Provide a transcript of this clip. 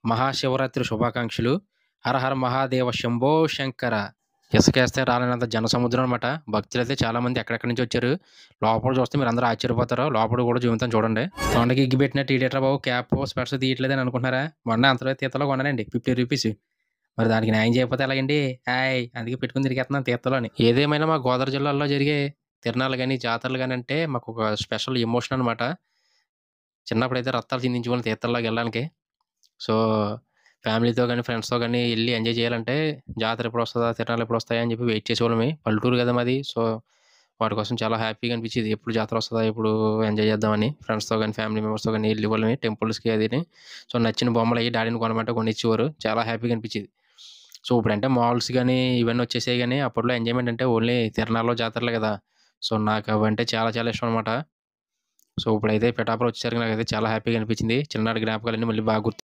మహాశివరాత్రి శుభాకాంక్షలు. హరహర మహాదేవ శంభో శంకర. ఇసుకేస్తే రాలేనంత జనసముద్రం అనమాట. భక్తులైతే చాలామంది ఎక్కడెక్కడి నుంచి వచ్చారు. లోపల చూస్తే మీరందరూ ఆశ్చర్యపోతారు. లోపల కూడా చూపిస్తాను చూడండి. తొండకి ఎగ్గి పెట్టినట్టు ఈడేట్రా బాబు క్యాప్, స్పెట్స్ తీయట్లేదని అనుకుంటున్నారా? మొన్న అంతలో తీతలో కొన్నానండి ₹50. మరి దానికి న్యాయం చేయకపోతే ఎలాగండి? హాయ్! అందుకే పెట్టుకొని తిరిగేస్తున్నాను తీర్థలోని. ఏదేమైనా మా గోదావరి జిల్లాలో జరిగే తిరణాలు గాని, జాతరలు గాని అంటే మాకొక స్పెషల్ ఎమోషన్ అనమాట. చిన్నప్పుడైతే రక్తాలు చిందించేవాళ్ళం తీర్థంలోకెళ్ళడానికి. సో, ఫ్యామిలీతో గాని, ఫ్రెండ్స్‌తో గాని ఎళ్లి ఎంజాయ్ చేయాలంటే జాతర ఎప్పుడొస్తదా? తిరణాలు ఎప్పుడొస్తాయా? అని చెప్పి వెయిట్ చేసేవాళ్ళమే. పల్లెటూరు కదా మాది. సో, వాటి కోసం చాలా హ్యాపీగా అనిపించేది. ఎప్పుడు జాతరొస్తదా? ఎప్పుడు ఎంజాయ్ చేద్దామని ఫ్రెండ్స్‌తో గాని, ఫ్యామిలీ మెంబర్స్‌తో గాని ఎళ్ళేవాళ్ళమే టెంపుల్స్‌కి అదిని. సో, నచ్చిన బొమ్మలయి డాడీని కొనమంటే కొనిచ్చేవారు. చాలా హ్యాపీగా అనిపించేది. సో, ఇప్పుడంటే మాల్స్ గాని, ఇవన్నీ వచ్చేసాయి గాని, అప్పట్లో ఎంజాయ్‌మెంట్ అంటే ఓన్లీ తిరణాలు, జాతరలే కదా! సో, నాకవంటే చాలా చాలా ఇష్టం అనమాట. సో, ఇప్పుడైతే పిఠాపురం వచ్చేసరికి నాకైతే చాలా హ్యాపీగా అనిపించింది. చిన్ననాటి జ్ఞాపకాలన్నీ మళ్ళీ బాగా గుర్తు